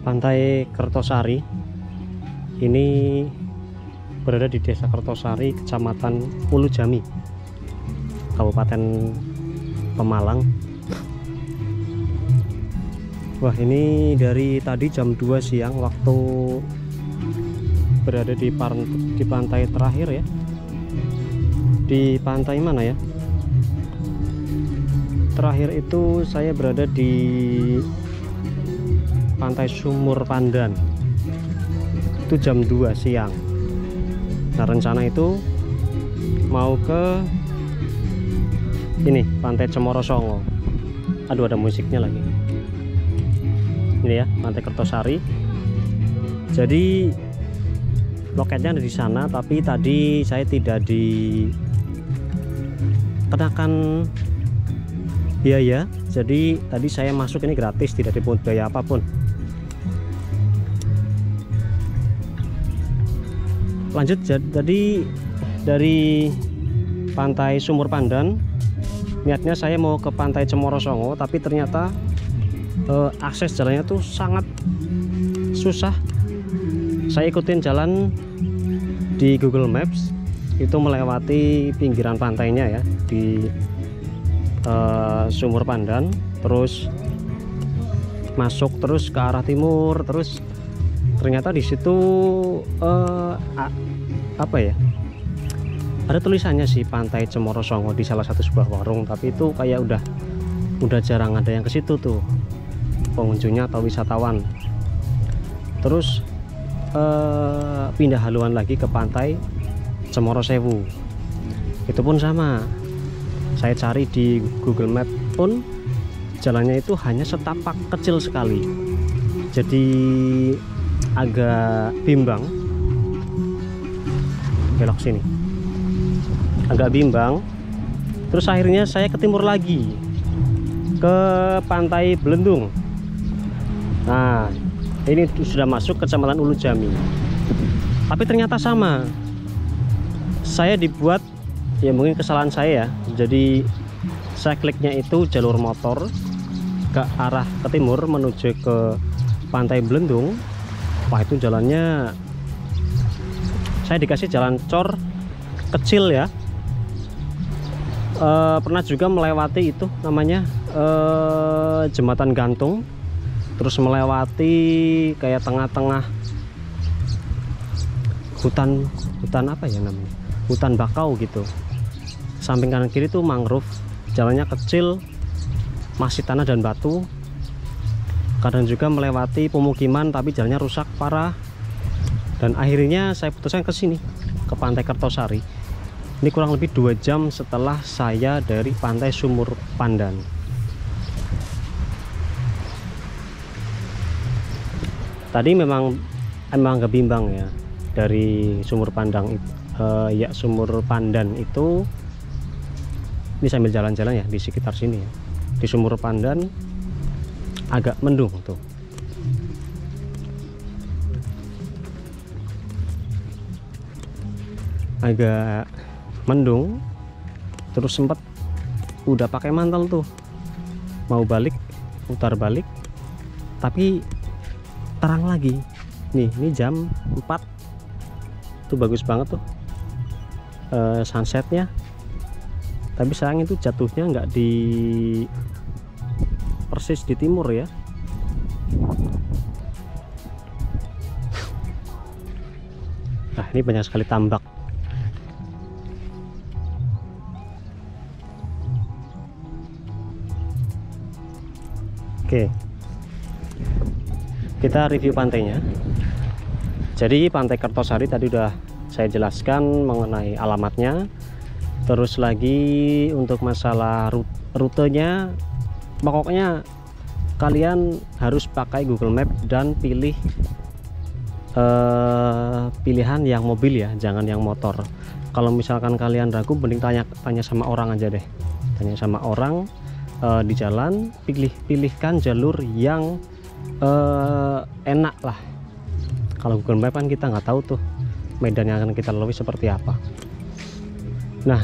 Pantai Kertosari ini berada di Desa Kertosari, Kecamatan Ulujami, Kabupaten Pemalang. Wah, ini dari tadi jam 2 siang waktu berada di pantai terakhir ya. Di pantai mana ya? Terakhir itu saya berada di Pantai Sumur Pandan. Itu jam 2 siang. Nah, rencana itu mau ke ini Pantai Cemoro Songo. Aduh, ada musiknya lagi. Ini ya, Pantai Kertosari. Jadi loketnya ada di sana, tapi tadi saya tidak dikenakan biaya. Jadi tadi saya masuk ini gratis, tidak dipungut biaya apapun. Lanjut, jadi dari Pantai Sumur Pandan niatnya saya mau ke Pantai Cemoro Songo, tapi ternyata akses jalannya tuh sangat susah. Saya ikutin jalan di Google Maps, itu melewati pinggiran pantainya ya, di Sumur Pandan, terus masuk terus ke arah timur, terus ternyata di situ apa ya, ada tulisannya sih Pantai Cemoro Songo di salah satu sebuah warung, tapi itu kayak udah jarang ada yang ke situ tuh pengunjungnya atau wisatawan. Terus pindah haluan lagi ke Pantai Cemoro Sewu, itu pun sama. Saya cari di Google Map pun jalannya itu hanya setapak kecil sekali, jadi agak bimbang. Belok sini agak bimbang. Terus akhirnya saya ke timur lagi ke Pantai Belendung. Nah, ini sudah masuk Kecamatan Ulujami, tapi ternyata sama. Saya dibuat, ya mungkin kesalahan saya ya, jadi saya kliknya itu jalur motor ke arah ke timur menuju ke Pantai Belendung. Wah, itu jalannya saya dikasih jalan cor kecil ya. Pernah juga melewati itu namanya jembatan gantung, terus melewati kayak tengah-tengah hutan apa ya namanya, hutan bakau gitu. Samping kanan kiri tuh mangrove, jalannya kecil, masih tanah dan batu. Kadang juga melewati pemukiman tapi jalannya rusak parah. Dan akhirnya saya putuskan ke sini, ke Pantai Kertosari. Ini kurang lebih 2 jam setelah saya dari Pantai Sumur Pandan. Tadi memang agak bimbang ya, dari Sumur Pandan itu. Ini sambil jalan-jalan ya di sekitar sini ya. Di Sumur Pandan agak mendung tuh. Agak mendung. Terus sempat udah pakai mantel tuh, mau balik, putar balik, tapi terang lagi. Nih, ini jam 4 tuh, bagus banget tuh sunsetnya. Tapi sayang itu jatuhnya nggak persis di timur ya. Nah, ini banyak sekali tambak. Oke, kita review pantainya. Jadi Pantai Kertosari tadi udah saya jelaskan mengenai alamatnya. Terus lagi untuk masalah rutenya, pokoknya kalian harus pakai Google Map dan pilih pilihan yang mobil ya, jangan yang motor. Kalau misalkan kalian ragu, mending tanya sama orang aja deh. Tanya sama orang di jalan, pilihkan jalur yang enak lah. Kalau Google Map kan kita nggak tahu tuh medan yang akan kita lalui seperti apa. Nah,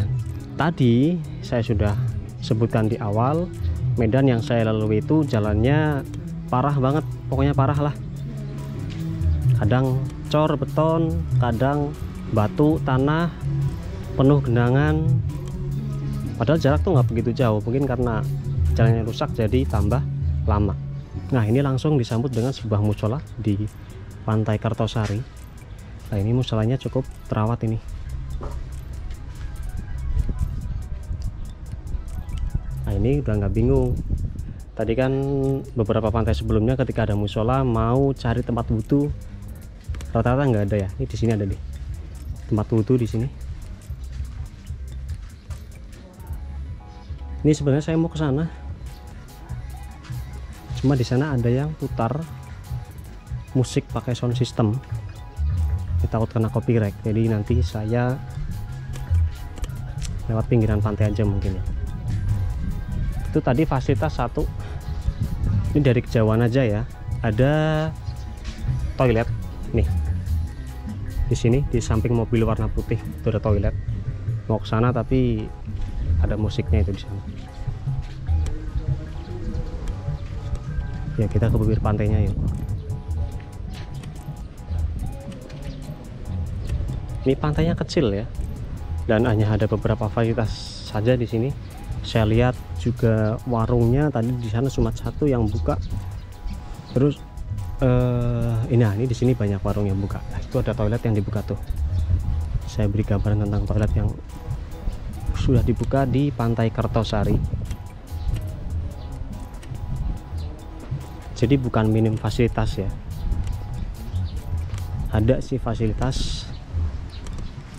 tadi saya sudah sebutkan di awal, medan yang saya lalui itu jalannya parah banget, pokoknya parah lah. kadang cor beton, kadang batu tanah penuh genangan. Padahal jarak tuh nggak begitu jauh, mungkin karena jalannya rusak jadi tambah lama. Nah ini langsung disambut dengan sebuah musola di Pantai Kartosari. Nah ini musolanya cukup terawat ini. Nah ini udah nggak bingung. Tadi kan beberapa pantai sebelumnya ketika ada musola mau cari tempat wudhu, rata-rata nggak ada ya. Ini di sini ada nih tempat wudhu di sini. Ini sebenarnya saya mau ke sana, cuma di sana ada yang putar musik pakai sound system. Ini takut kena copyright, jadi nanti saya lewat pinggiran pantai aja mungkin ya. Itu tadi fasilitas satu. Ini dari kejauhan aja ya. Ada toilet nih. Di sini di samping mobil warna putih itu ada toilet. Mau ke sana tapi ada musiknya itu di sana. Ya kita ke bibir pantainya yuk. Ini pantainya kecil ya, dan hanya ada beberapa fasilitas saja di sini. Saya lihat juga warungnya tadi di sana cuma satu yang buka. Terus ini di sini banyak warung yang buka. Nah, itu ada toilet yang dibuka tuh. Saya beri gambaran tentang toilet yang sudah dibuka di Pantai Kartosari. Jadi bukan minim fasilitas ya. Ada sih fasilitas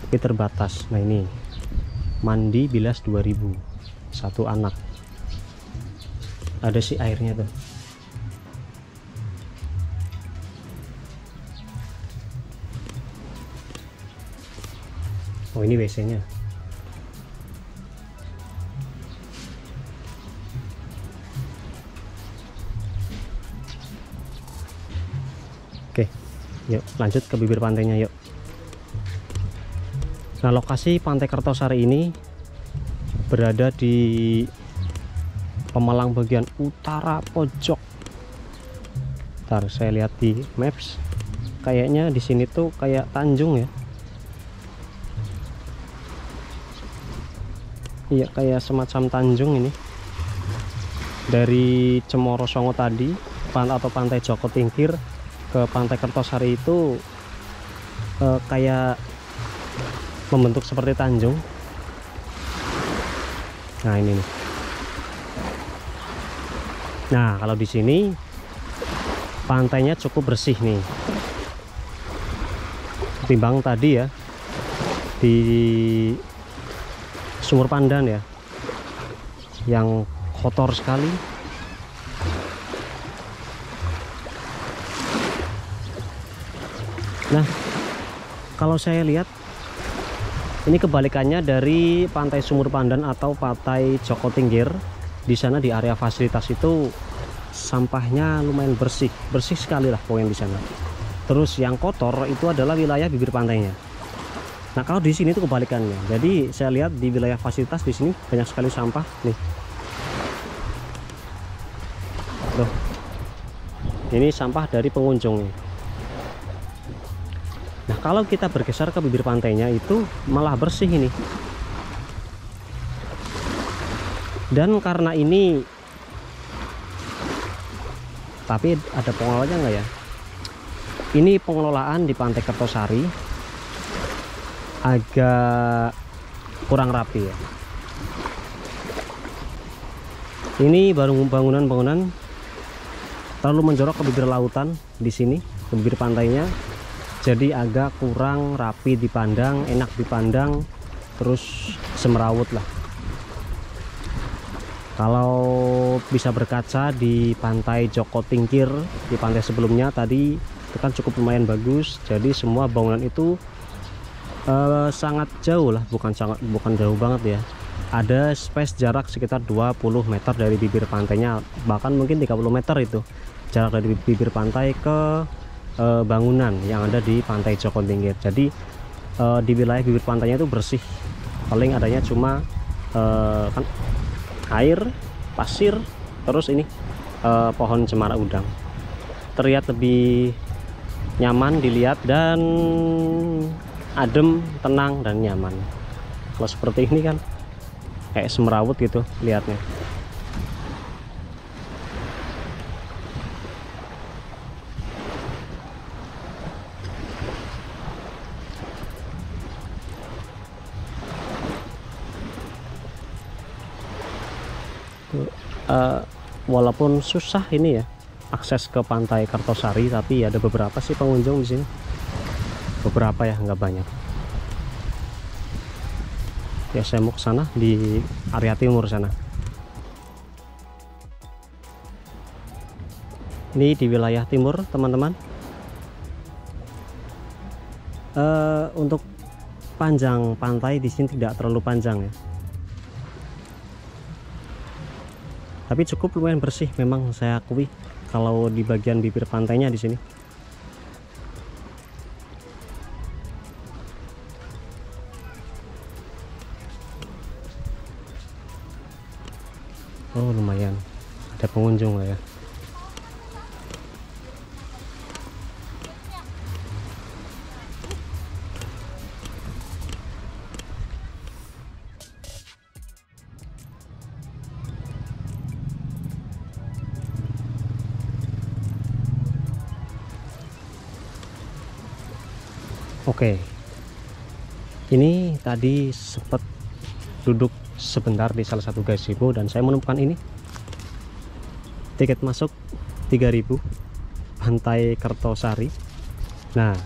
tapi terbatas. Nah ini mandi bilas 2000 satu anak. Ada sih airnya tuh. Oh ini WC-nya. Oke, yuk lanjut ke bibir pantainya yuk. Nah lokasi Pantai Kartosari ini berada di Pemalang bagian utara pojok. Ntar saya lihat di maps, kayaknya di sini tuh kayak Tanjung ya. Iya kayak semacam Tanjung ini. Dari Cemoro Songo tadi atau Pantai Joko Tingkir ke Pantai Kartosari itu kayak membentuk seperti Tanjung. Nah ini nih. Nah kalau di sini pantainya cukup bersih nih, ketimbang tadi ya di Sumur Pandan ya, yang kotor sekali. Nah kalau saya lihat ini kebalikannya dari Pantai Sumur Pandan atau Pantai Joko Tingkir. Di sana di area fasilitas itu sampahnya lumayan bersih sekali lah pokoknya di sana. Terus yang kotor itu adalah wilayah bibir pantainya. Nah kalau di sini itu kebalikannya. Jadi saya lihat di wilayah fasilitas di sini banyak sekali sampah nih. Loh, ini sampah dari pengunjung. Nah kalau kita bergeser ke bibir pantainya itu malah bersih ini. Dan karena ini, tapi ada pengelolanya nggak ya? Ini pengelolaan di Pantai Kartosari agak kurang rapi ya. Ini baru bangunan-bangunan terlalu menjorok ke bibir lautan di sini, ke bibir pantainya. Jadi agak kurang rapi dipandang, enak dipandang, terus semerawut lah. Kalau bisa berkaca di Pantai Joko Tingkir, di pantai sebelumnya tadi itu kan cukup lumayan bagus. Jadi semua bangunan itu sangat jauh lah, bukan jauh banget ya. Ada space jarak sekitar 20 meter dari bibir pantainya, bahkan mungkin 30 meter itu jarak dari bibir pantai ke bangunan yang ada di Pantai Joko Tingkir. Jadi di wilayah bibir pantainya itu bersih, paling adanya cuma kan air, pasir, terus ini pohon cemara udang. Terlihat lebih nyaman dilihat dan adem, tenang dan nyaman. Kalau seperti ini kan kayak semerawut gitu lihatnya. Walaupun susah ini ya akses ke Pantai Kartosari, tapi ada beberapa sih pengunjung di sini. Beberapa ya, nggak banyak. Ya saya mau ke sana di area timur sana. Ini di wilayah timur teman-teman. Untuk panjang pantai di sini tidak terlalu panjang ya. Tapi cukup lumayan bersih memang, saya akui kalau di bagian bibir pantainya di sini. Oh lumayan, ada pengunjung lah ya. Oke, ini tadi sempat duduk sebentar di salah satu gazebo dan saya menemukan ini tiket masuk 3.000 Pantai Kartosari. Nah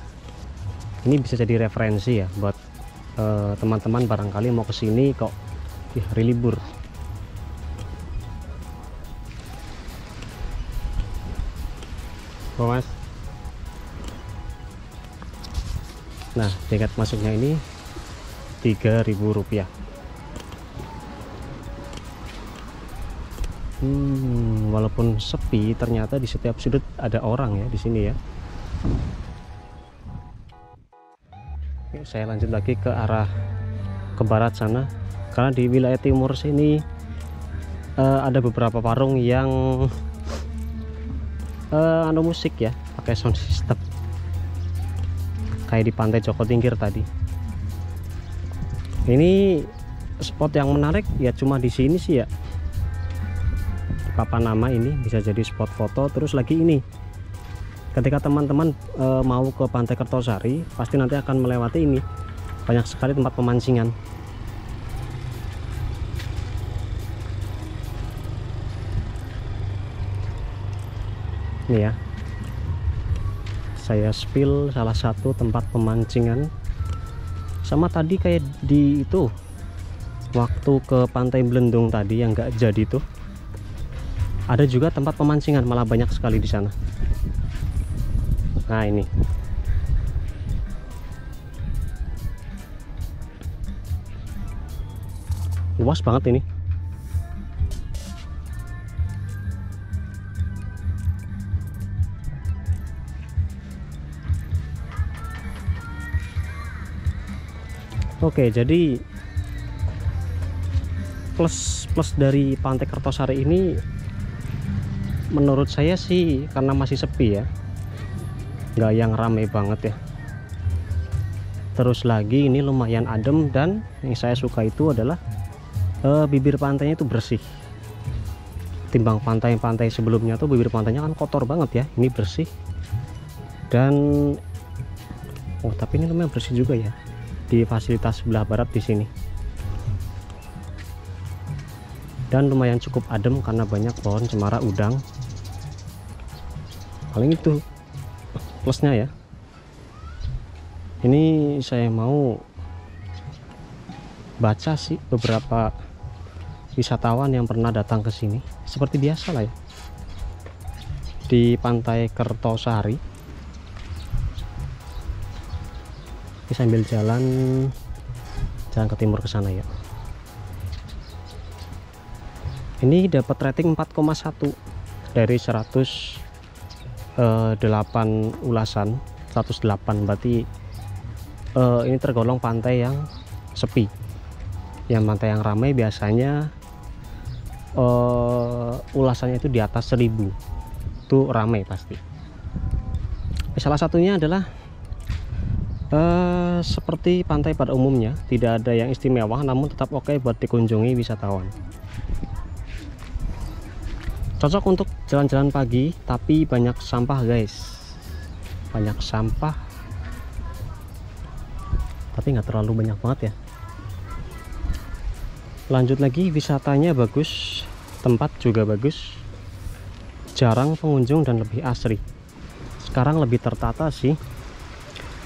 ini bisa jadi referensi ya buat teman-teman barangkali mau kesini kok di hari libur. Oh, Mas. Nah tiket masuknya ini Rp3.000. Walaupun sepi, ternyata di setiap sudut ada orang ya di sini ya. Oke, saya lanjut lagi ke arah ke barat sana, karena di wilayah timur sini ada beberapa warung yang musik ya, pakai sound system. Kayak di Pantai Joko Tingkir tadi. Ini spot yang menarik ya, cuma di sini sih ya. Papan nama ini bisa jadi spot foto. Terus lagi ini, ketika teman-teman mau ke Pantai Kartosari, pasti nanti akan melewati ini. Banyak sekali tempat pemancingan. Ini ya, saya spill salah satu tempat pemancingan. Sama tadi kayak di itu waktu ke Pantai Belendung tadi yang nggak jadi tuh, ada juga tempat pemancingan, malah banyak sekali di sana. Nah ini luas banget ini. Oke, jadi plus dari Pantai Kartosari ini menurut saya sih karena masih sepi ya, nggak yang ramai banget ya. Terus lagi ini lumayan adem, dan yang saya suka itu adalah bibir pantainya itu bersih. Timbang pantai-pantai sebelumnya tuh bibir pantainya kan kotor banget ya, ini bersih. Dan oh tapi ini lumayan bersih juga ya di fasilitas sebelah barat di sini. Dan lumayan cukup adem karena banyak pohon cemara udang. Paling itu plusnya ya. Ini saya mau baca sih beberapa wisatawan yang pernah datang ke sini. Seperti biasa lah ya, di Pantai Kartosari. Sambil jalan ke timur ke sana ya. Ini dapat rating 4,1 dari 108 ulasan. 108 berarti ini tergolong pantai yang sepi. Yang pantai yang ramai biasanya ulasannya itu di atas 1000. Itu ramai pasti. Salah satunya adalah seperti pantai pada umumnya, tidak ada yang istimewa, namun tetap oke buat dikunjungi wisatawan. Cocok untuk jalan-jalan pagi, tapi banyak sampah guys, banyak sampah, tapi nggak terlalu banyak banget ya. Lanjut lagi, wisatanya bagus, tempat juga bagus, jarang pengunjung dan lebih asri. Sekarang lebih tertata sih,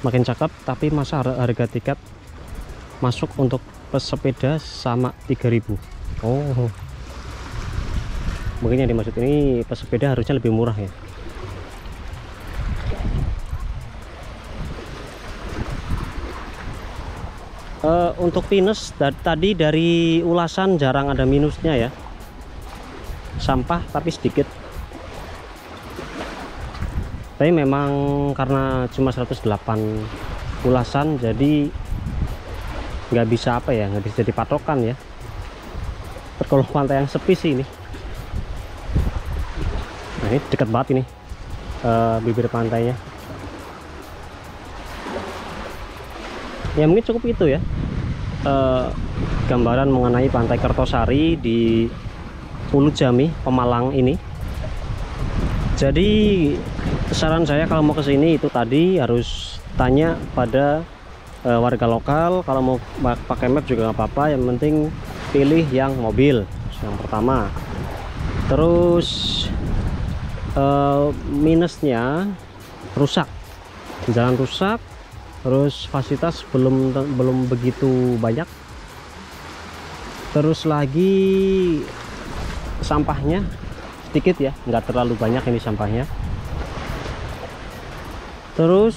makin cakep. Tapi masa harga tiket masuk untuk pesepeda sama 3.000. Oh, mungkin yang dimaksud ini pesepeda harusnya lebih murah ya. Untuk minus tadi dari ulasan jarang ada minusnya ya, sampah tapi sedikit. Tapi memang karena cuma 108 ulasan, jadi nggak bisa apa ya, nggak bisa jadi patokan ya. Kalau pantai yang sepi sih ini. Nah, ini dekat banget ini bibir pantainya. Ya mungkin cukup itu ya, gambaran mengenai Pantai Kertosari di Ulu Jami, Pemalang ini. Jadi saran saya kalau mau ke sini itu tadi harus tanya pada warga lokal. Kalau mau pakai map juga nggak apa-apa, yang penting pilih yang mobil yang pertama. Terus minusnya rusak, jalan rusak, terus fasilitas belum begitu banyak, terus lagi sampahnya sedikit ya, nggak terlalu banyak ini sampahnya. Terus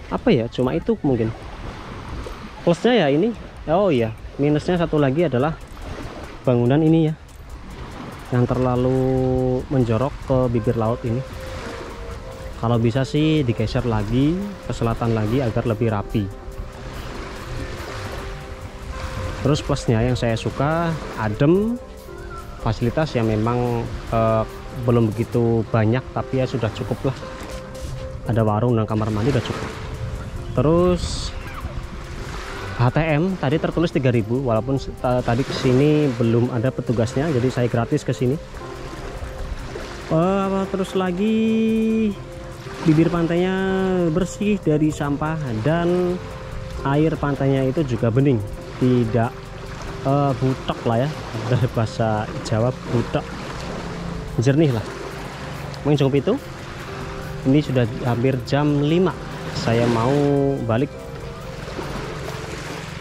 apa ya, cuma itu mungkin plusnya ya ini. Oh iya, minusnya satu lagi adalah bangunan ini ya, yang terlalu menjorok ke bibir laut ini. Kalau bisa sih digeser lagi ke selatan lagi agar lebih rapi. Terus plusnya yang saya suka adem, fasilitas yang memang belum begitu banyak, tapi ya sudah cukup lah. Ada warung dan kamar mandi udah cukup. Terus HTM tadi tertulis 3.000, walaupun tadi kesini belum ada petugasnya, jadi saya gratis kesini. Terus lagi bibir pantainya bersih dari sampah, dan air pantainya itu juga bening, tidak butek lah ya, dari bahasa Jawa butek, jernih lah. Mungkin cukup itu. Ini sudah hampir jam 5, saya mau balik.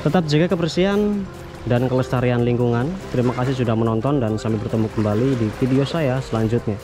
Tetap jaga kebersihan dan kelestarian lingkungan. Terima kasih sudah menonton dan sampai bertemu kembali di video saya selanjutnya.